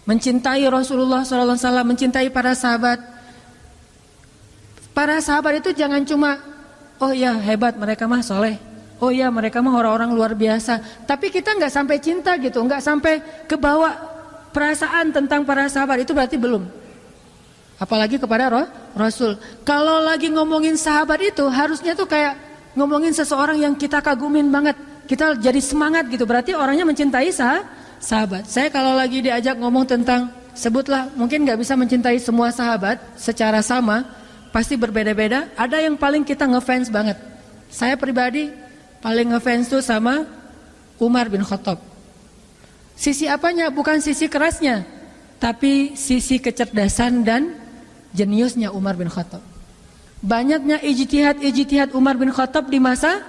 mencintai Rasulullah SAW, mencintai para sahabat. Para sahabat itu jangan cuma, oh ya hebat mereka mah soleh, oh ya mereka mah orang-orang luar biasa. Tapi kita nggak sampai cinta gitu, nggak sampai kebawa perasaan tentang para sahabat, itu berarti belum. Apalagi kepada Rasul. Kalau lagi ngomongin sahabat itu harusnya tuh kayak ngomongin seseorang yang kita kagumin banget, kita jadi semangat gitu. Berarti orangnya mencintai sahabat. Saya kalau lagi diajak ngomong tentang, sebutlah, mungkin nggak bisa mencintai semua sahabat secara sama, pasti berbeda-beda. Ada yang paling kita ngefans banget. Saya pribadi paling ngefans tuh sama Umar bin Khattab. Sisi apanya? Bukan sisi kerasnya, tapi sisi kecerdasan dan jeniusnya Umar bin Khattab. Banyaknya ijtihad Umar bin Khattab di masa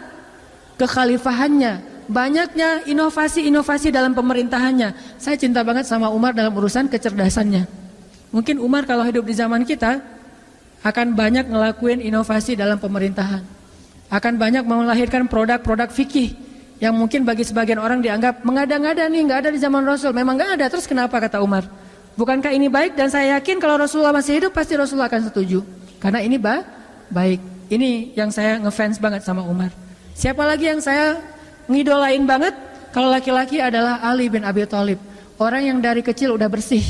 kekhalifahannya, banyaknya inovasi dalam pemerintahannya. Saya cinta banget sama Umar dalam urusan kecerdasannya. Mungkin Umar kalau hidup di zaman kita akan banyak ngelakuin inovasi dalam pemerintahan, akan banyak melahirkan produk-produk fikih yang mungkin bagi sebagian orang dianggap mengada-ngada nih, nggak ada di zaman Rasul. Memang nggak ada, terus kenapa kata Umar? Bukankah ini baik? Dan saya yakin kalau Rasulullah masih hidup pasti Rasulullah akan setuju, karena ini baik. Ini yang saya ngefans banget sama Umar. Siapa lagi yang saya ngidolain banget? Kalau laki-laki adalah Ali bin Abi Thalib. Orang yang dari kecil udah bersih,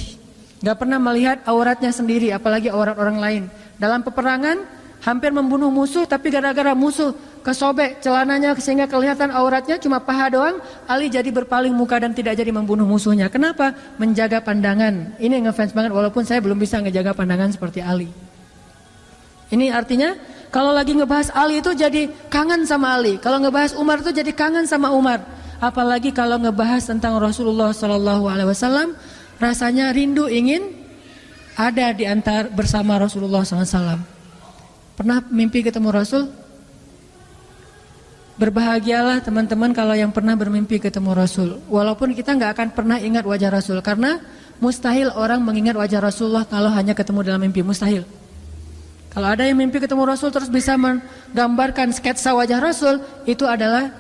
nggak pernah melihat auratnya sendiri, apalagi aurat orang lain. Dalam peperangan hampir membunuh musuh, tapi gara-gara musuh kesobek celananya sehingga kelihatan auratnya cuma paha doang, Ali jadi berpaling muka dan tidak jadi membunuh musuhnya. Kenapa? Menjaga pandangan. Ini ngefans banget, walaupun saya belum bisa ngejaga pandangan seperti Ali. Ini artinya kalau lagi ngebahas Ali itu jadi kangen sama Ali, kalau ngebahas Umar itu jadi kangen sama Umar. Apalagi kalau ngebahas tentang Rasulullah SAW, rasanya rindu ingin ada di antara bersama Rasulullah SAW. Pernah mimpi ketemu Rasul? Berbahagialah teman-teman kalau yang pernah bermimpi ketemu Rasul. Walaupun kita nggak akan pernah ingat wajah Rasul, karena mustahil orang mengingat wajah Rasulullah kalau hanya ketemu dalam mimpi, mustahil. Kalau ada yang mimpi ketemu Rasul terus bisa menggambarkan sketsa wajah Rasul, itu adalah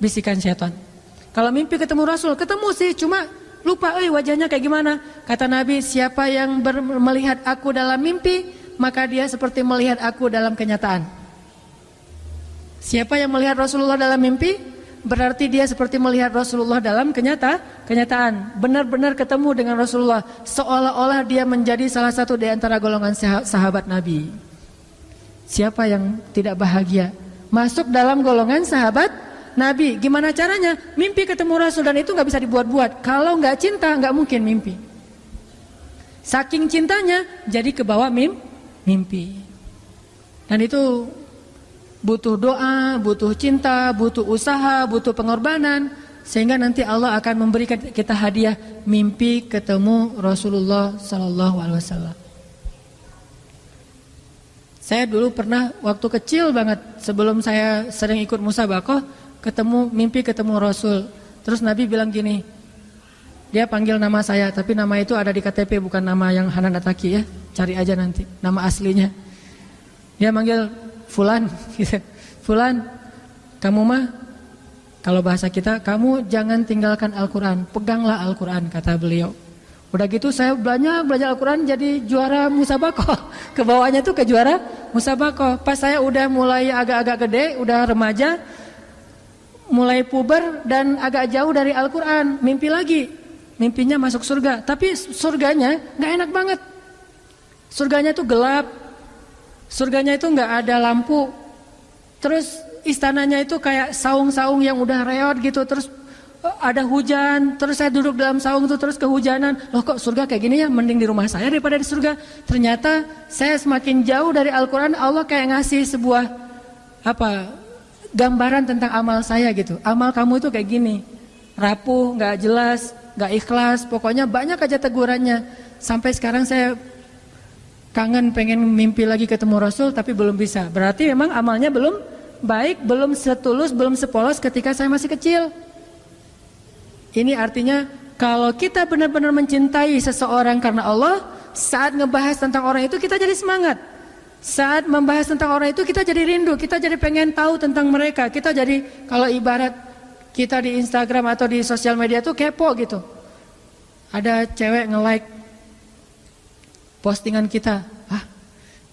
bisikan setan. Kalau mimpi ketemu Rasul, ketemu sih, cuma lupa wajahnya kayak gimana. Kata Nabi, siapa yang melihat aku dalam mimpi, maka dia seperti melihat aku dalam kenyataan. Siapa yang melihat Rasulullah dalam mimpi, berarti dia seperti melihat Rasulullah dalam kenyataan. Benar-benar ketemu dengan Rasulullah, seolah-olah dia menjadi salah satu di antara golongan sahabat Nabi. Siapa yang tidak bahagia masuk dalam golongan sahabat Nabi? Gimana caranya? Mimpi ketemu Rasul, dan itu gak bisa dibuat-buat. Kalau gak cinta gak mungkin mimpi. Saking cintanya jadi kebawa mimpi. Dan itu butuh doa, butuh cinta, butuh usaha, butuh pengorbanan, sehingga nanti Allah akan memberikan kita hadiah mimpi ketemu Rasulullah SAW. Saya dulu pernah waktu kecil banget, sebelum saya sering ikut musabaqah, mimpi ketemu Rasul. Terus Nabi bilang gini, dia panggil nama saya, tapi nama itu ada di KTP, bukan nama yang Hanan Ataki ya, cari aja nanti nama aslinya. Dia manggil Fulan, gitu. Fulan, kamu mah, kalau bahasa kita, kamu jangan tinggalkan Al-Quran, peganglah Al-Quran, kata beliau. Udah gitu saya belajar Al-Quran, jadi juara musabaqah. Kebawahnya tuh ke juara musabaqah. Pas saya udah mulai agak-agak gede, udah remaja, mulai puber dan agak jauh dari Al-Quran, mimpi lagi. Mimpinya masuk surga, tapi surganya gak enak banget. Surganya tuh gelap, surganya itu gak ada lampu. Terus istananya itu kayak saung-saung yang udah reot gitu. Terus ada hujan, terus saya duduk dalam saung itu terus kehujanan. Loh kok surga kayak gini ya, mending di rumah saya daripada di surga. Ternyata saya semakin jauh dari Al-Quran, Allah kayak ngasih sebuah gambaran tentang amal saya gitu. Amal kamu itu kayak gini, rapuh, gak jelas, gak ikhlas, pokoknya banyak aja tegurannya. Sampai sekarang saya kangen pengen mimpi lagi ketemu Rasul, tapi belum bisa. Berarti memang amalnya belum baik, belum setulus, belum sepolos ketika saya masih kecil. Ini artinya kalau kita benar-benar mencintai seseorang karena Allah, saat ngebahas tentang orang itu kita jadi semangat. Saat membahas tentang orang itu kita jadi rindu, kita jadi pengen tahu tentang mereka. Kita jadi, kalau ibarat kita di Instagram atau di sosial media tuh kepo gitu. ada cewek nge-like postingan kita.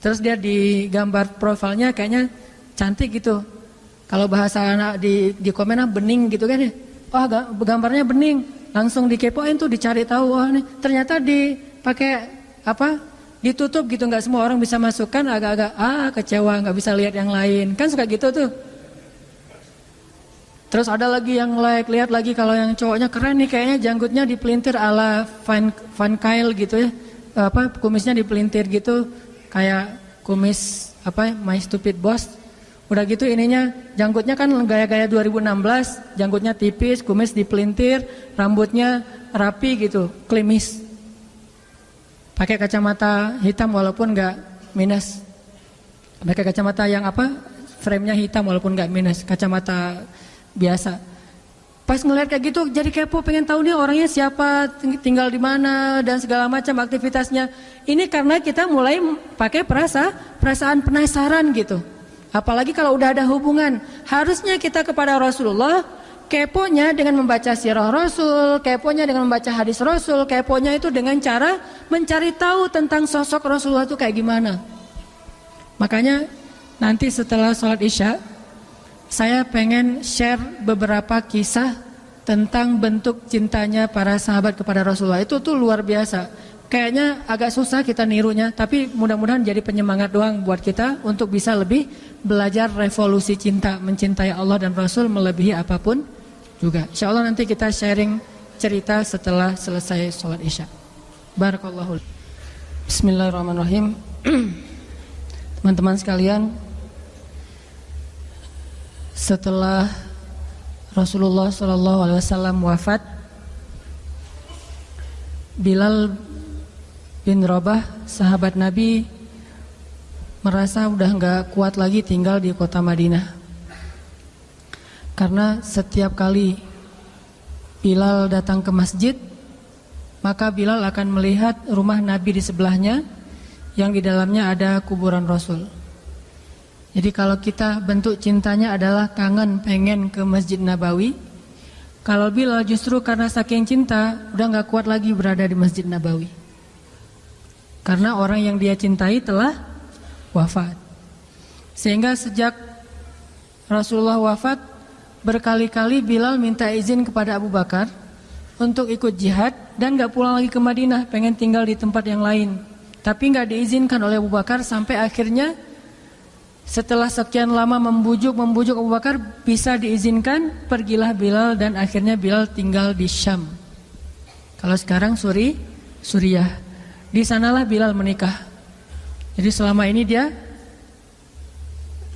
Terus dia di gambar profilnya kayaknya cantik gitu. Kalau bahasa anak di komennya bening gitu kan ya. Gambarnya bening. Langsung dikepoin tuh, dicari tahu. Nih ternyata dipakai ditutup gitu, nggak semua orang bisa masukkan. Agak-agak kecewa, nggak bisa lihat yang lain. Kan suka gitu tuh. Terus ada lagi yang lihat lagi kalau yang cowoknya keren nih, kayaknya janggutnya dipelintir ala Van Kyle gitu ya. Kumisnya dipelintir gitu, kayak kumis My Stupid Boss. Udah gitu ininya janggutnya kan gaya-gaya 2016, janggutnya tipis, kumis dipelintir, rambutnya rapi gitu, klimis. Pakai kacamata hitam walaupun nggak minus. Pakai kacamata yang frame-nya hitam walaupun nggak minus, kacamata biasa. Pas ngeliat kayak gitu jadi kepo, pengen tahu nih orangnya siapa, tinggal di mana dan segala macam aktivitasnya. Ini karena kita mulai pakai perasaan penasaran gitu. Apalagi kalau udah ada hubungan. Harusnya kita kepada Rasulullah keponya dengan membaca sirah Rasul, keponya dengan membaca hadis Rasul, keponya itu dengan cara mencari tahu tentang sosok Rasulullah itu kayak gimana. Makanya nanti setelah sholat Isya saya pengen share beberapa kisah tentang bentuk cintanya para sahabat kepada Rasulullah. Itu tuh luar biasa. Kayaknya agak susah kita nirunya, tapi mudah-mudahan jadi penyemangat doang buat kita untuk bisa lebih belajar revolusi cinta, mencintai Allah dan Rasul melebihi apapun juga. Insya Allah nanti kita sharing cerita setelah selesai sholat Isya. Barakallahu. Bismillahirrahmanirrahim. Teman-teman sekalian, setelah Rasulullah SAW wafat, Bilal bin Rabah, sahabat Nabi, merasa udah gak kuat lagi tinggal di kota Madinah. Karena setiap kali Bilal datang ke masjid, maka Bilal akan melihat rumah Nabi di sebelahnya, yang di dalamnya ada kuburan Rasul. Jadi kalau kita bentuk cintanya adalah kangen pengen ke Masjid Nabawi, kalau Bilal justru karena saking cinta udah gak kuat lagi berada di Masjid Nabawi. Karena orang yang dia cintai telah wafat. Sehingga sejak Rasulullah wafat, berkali-kali Bilal minta izin kepada Abu Bakar untuk ikut jihad dan gak pulang lagi ke Madinah, pengen tinggal di tempat yang lain. Tapi gak diizinkan oleh Abu Bakar sampai akhirnya setelah sekian lama membujuk Abu Bakar bisa diizinkan, pergilah Bilal dan akhirnya Bilal tinggal di Syam. Kalau sekarang Suriah. Di sanalah Bilal menikah. Jadi selama ini dia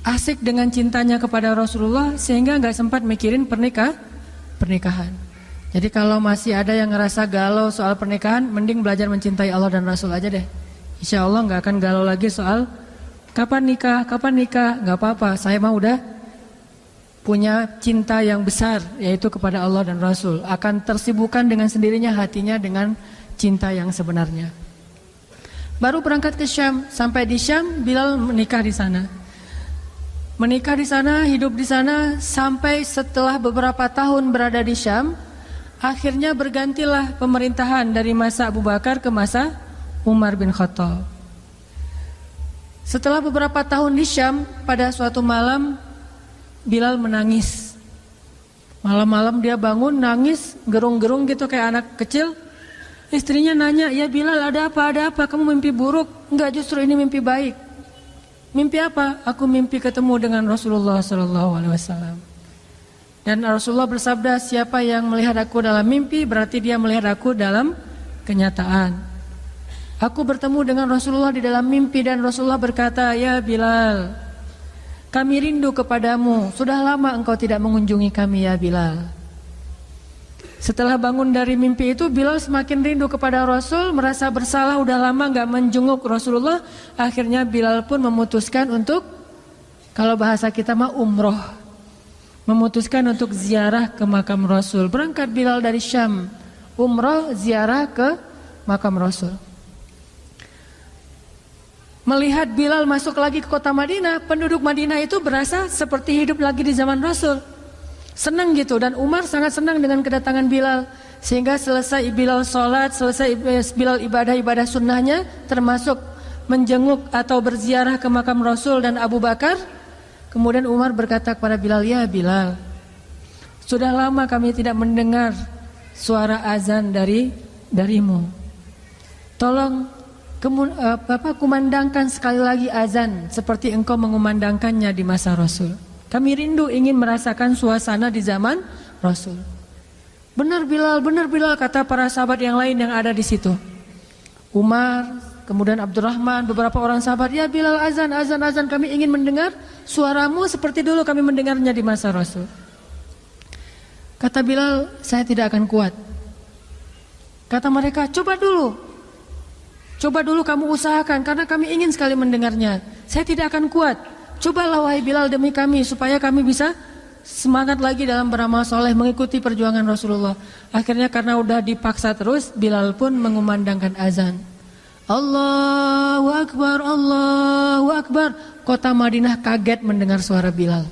asik dengan cintanya kepada Rasulullah sehingga nggak sempat mikirin pernikahan. Jadi kalau masih ada yang ngerasa galau soal pernikahan, mending belajar mencintai Allah dan Rasul aja deh. Insya Allah nggak akan galau lagi soal kapan nikah, nggak apa-apa. Saya mah udah punya cinta yang besar, yaitu kepada Allah dan Rasul. Akan tersibukkan dengan sendirinya hatinya dengan cinta yang sebenarnya. Baru berangkat ke Syam, sampai di Syam Bilal menikah di sana. Menikah di sana, hidup di sana sampai setelah beberapa tahun berada di Syam, akhirnya bergantilah pemerintahan dari masa Abu Bakar ke masa Umar bin Khattab. Setelah beberapa tahun di Syam, pada suatu malam Bilal menangis. Malam-malam dia bangun nangis, gerung-gerung gitu kayak anak kecil. Istrinya nanya, "Ya Bilal, ada apa? Kamu mimpi buruk?" "Enggak, justru ini mimpi baik." "Mimpi apa?" "Aku mimpi ketemu dengan Rasulullah SAW." Dan Rasulullah bersabda, "Siapa yang melihat aku dalam mimpi, berarti dia melihat aku dalam kenyataan." Aku bertemu dengan Rasulullah di dalam mimpi dan Rasulullah berkata, "Ya Bilal, kami rindu kepadamu. Sudah lama engkau tidak mengunjungi kami ya Bilal." Setelah bangun dari mimpi itu, Bilal semakin rindu kepada Rasul, merasa bersalah udah lama gak menjenguk Rasulullah. Akhirnya Bilal pun memutuskan untuk, kalau bahasa kita mah umroh, memutuskan untuk ziarah ke makam Rasul. Berangkat Bilal dari Syam, umroh ziarah ke makam Rasul. Melihat Bilal masuk lagi ke kota Madinah, penduduk Madinah itu berasa seperti hidup lagi di zaman Rasul. senang gitu. Dan Umar sangat senang dengan kedatangan Bilal, sehingga selesai Bilal sholat, selesai Bilal ibadah sunnahnya, termasuk menjenguk atau berziarah ke makam Rasul dan Abu Bakar. Kemudian Umar berkata kepada Bilal, ya Bilal, sudah lama kami tidak mendengar suara azan darimu. Tolong kumandangkan sekali lagi azan seperti engkau mengumandangkannya di masa Rasul. Kami rindu ingin merasakan suasana di zaman Rasul. Benar Bilal, kata para sahabat yang lain yang ada di situ. Umar, kemudian Abdurrahman, beberapa orang sahabat, ya Bilal, azan, kami ingin mendengar suaramu seperti dulu kami mendengarnya di masa Rasul. Kata Bilal, saya tidak akan kuat. Kata mereka, coba dulu kamu usahakan, karena kami ingin sekali mendengarnya. Saya tidak akan kuat. Cobalah wahai Bilal demi kami, supaya kami bisa semangat lagi dalam beramal soleh, mengikuti perjuangan Rasulullah. Akhirnya karena udah dipaksa terus, Bilal pun mengumandangkan azan. Allahu Akbar, Allahu Akbar. Kota Madinah kaget mendengar suara Bilal.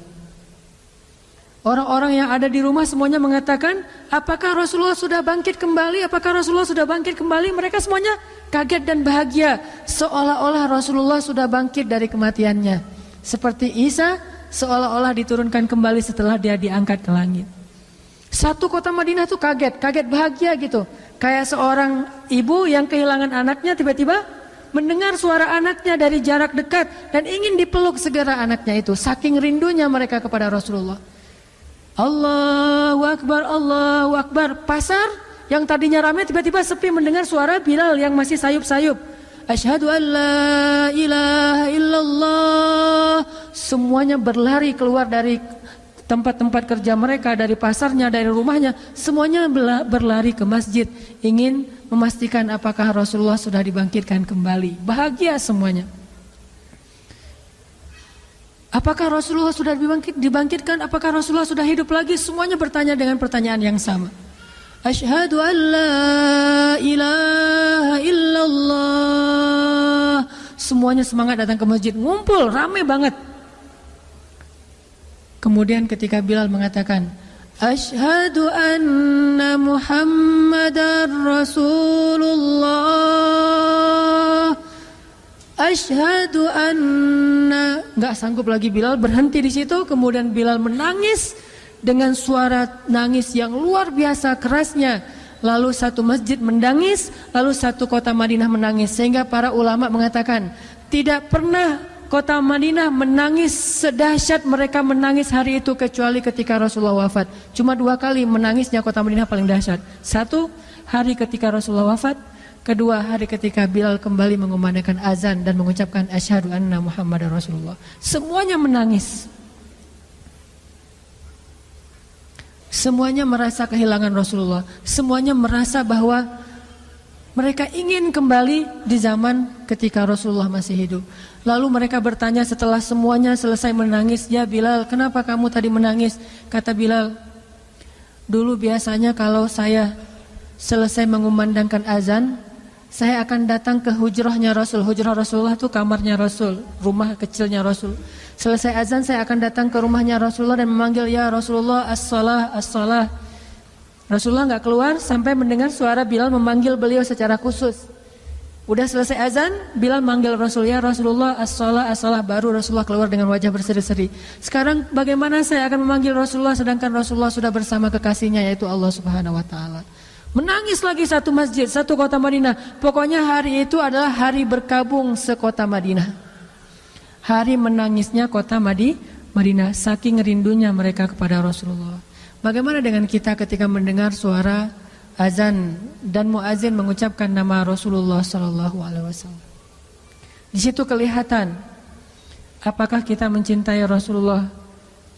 Orang-orang yang ada di rumah semuanya mengatakan, apakah Rasulullah sudah bangkit kembali? Apakah Rasulullah sudah bangkit kembali? Mereka semuanya kaget dan bahagia, seolah-olah Rasulullah sudah bangkit dari kematiannya. Seperti Isa seolah-olah diturunkan kembali setelah dia diangkat ke langit. Satu kota Madinah tuh kaget bahagia gitu. Kayak seorang ibu yang kehilangan anaknya tiba-tiba mendengar suara anaknya dari jarak dekat dan ingin dipeluk segera anaknya itu. Saking rindunya mereka kepada Rasulullah. Allahu Akbar, Allahu Akbar. Pasar yang tadinya ramai tiba-tiba sepi mendengar suara Bilal yang masih sayup-sayup. Asyhadu an la ilaha illallah. Semuanya berlari keluar dari tempat-tempat kerja mereka, dari pasarnya, dari rumahnya. Semuanya berlari ke masjid, ingin memastikan apakah Rasulullah sudah dibangkitkan kembali. Bahagia semuanya. Apakah Rasulullah sudah dibangkitkan? Apakah Rasulullah sudah hidup lagi? Semuanya bertanya dengan pertanyaan yang sama. Asyhadu an la ilaha illallah. Semuanya semangat datang ke masjid, ngumpul, ramai banget. Kemudian ketika Bilal mengatakan, Asyhadu anna Muhammadar Rasulullah. Asyhadu anna. Gak sanggup lagi Bilal, berhenti di situ. Kemudian Bilal menangis dengan suara nangis yang luar biasa kerasnya. Lalu satu masjid menangis, lalu satu kota Madinah menangis. Sehingga para ulama mengatakan, tidak pernah kota Madinah menangis sedahsyat mereka menangis hari itu kecuali ketika Rasulullah wafat. Cuma 2 kali menangisnya kota Madinah paling dahsyat. Satu, hari ketika Rasulullah wafat. Kedua, hari ketika Bilal kembali mengumandangkan azan dan mengucapkan asyhadu anna Muhammadar Rasulullah. Semuanya menangis. Semuanya merasa kehilangan Rasulullah. Semuanya merasa bahwa mereka ingin kembali di zaman ketika Rasulullah masih hidup. Lalu mereka bertanya setelah semuanya selesai menangis, ya Bilal, kenapa kamu tadi menangis? Kata Bilal, dulu biasanya kalau saya selesai mengumandangkan azan, saya akan datang ke hujrahnya Rasul. Hujrah Rasulullah itu kamarnya Rasul, rumah kecilnya Rasul. Selesai azan saya akan datang ke rumahnya Rasulullah dan memanggil, ya Rasulullah, as-salah, as-salah. Rasulullah enggak keluar sampai mendengar suara Bilal memanggil beliau secara khusus. Udah selesai azan, Bilal manggil Rasul, ya Rasulullah, as-salah, as-salah. Baru Rasulullah keluar dengan wajah berseri-seri. Sekarang bagaimana saya akan memanggil Rasulullah sedangkan Rasulullah sudah bersama kekasihnya yaitu Allah Subhanahu wa taala. Menangis lagi satu masjid, satu kota Madinah. Pokoknya hari itu adalah hari berkabung sekota Madinah. Hari menangisnya kota Madinah, saking rindunya mereka kepada Rasulullah. Bagaimana dengan kita ketika mendengar suara azan dan muazin mengucapkan nama Rasulullah sallallahu alaihi wasallam? Di situ kelihatan apakah kita mencintai Rasulullah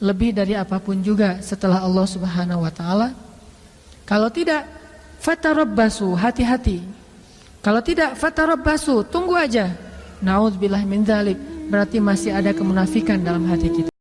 lebih dari apapun juga setelah Allah Subhanahu wa taala. Kalau tidak, fatarabbasu, hati-hati. Kalau tidak, fatarabbasu, tunggu aja. Naudzubillah min dzalik, berarti masih ada kemunafikan dalam hati kita.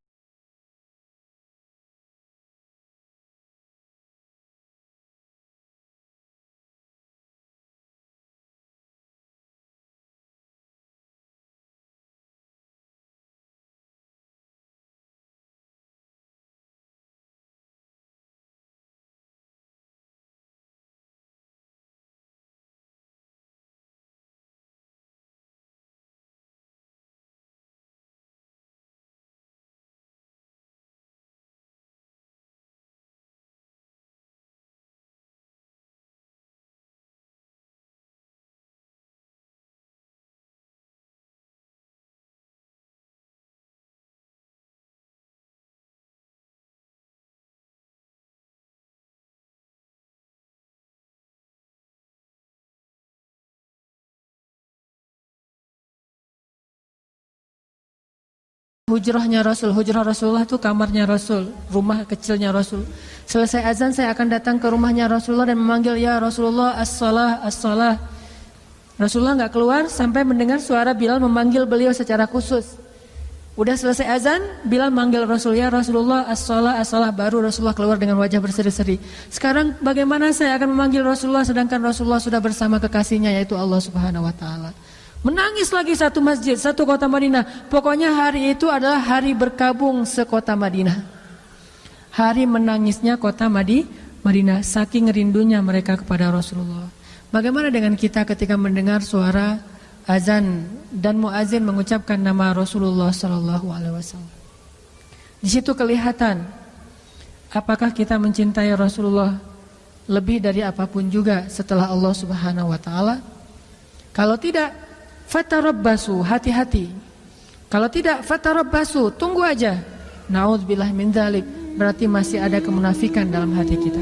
hujrahnya Rasul. Hujrah Rasulullah itu kamarnya Rasul, rumah kecilnya Rasul. Selesai azan saya akan datang ke rumahnya Rasulullah dan memanggil, ya Rasulullah, as-salah, as-salah. Rasulullah nggak keluar sampai mendengar suara Bilal memanggil beliau secara khusus. Udah selesai azan, Bilal manggil Rasul, ya Rasulullah, as-salah, as-salah. Baru Rasulullah keluar dengan wajah berseri-seri. Sekarang bagaimana saya akan memanggil Rasulullah sedangkan Rasulullah sudah bersama kekasihnya yaitu Allah Subhanahu wa taala. Menangis lagi satu masjid, satu kota Madinah. Pokoknya hari itu adalah hari berkabung sekota Madinah. Hari menangisnya kota Madinah, saking rindunya mereka kepada Rasulullah. Bagaimana dengan kita ketika mendengar suara azan dan muazin mengucapkan nama Rasulullah sallallahu alaihi wasallam? Di situ kelihatan apakah kita mencintai Rasulullah lebih dari apapun juga setelah Allah Subhanahu wa taala. Kalau tidak, fatarabbasu, hati-hati. Kalau tidak, fatarabbasu, tunggu aja. Naudzubillah min dzalik, berarti masih ada kemunafikan dalam hati kita.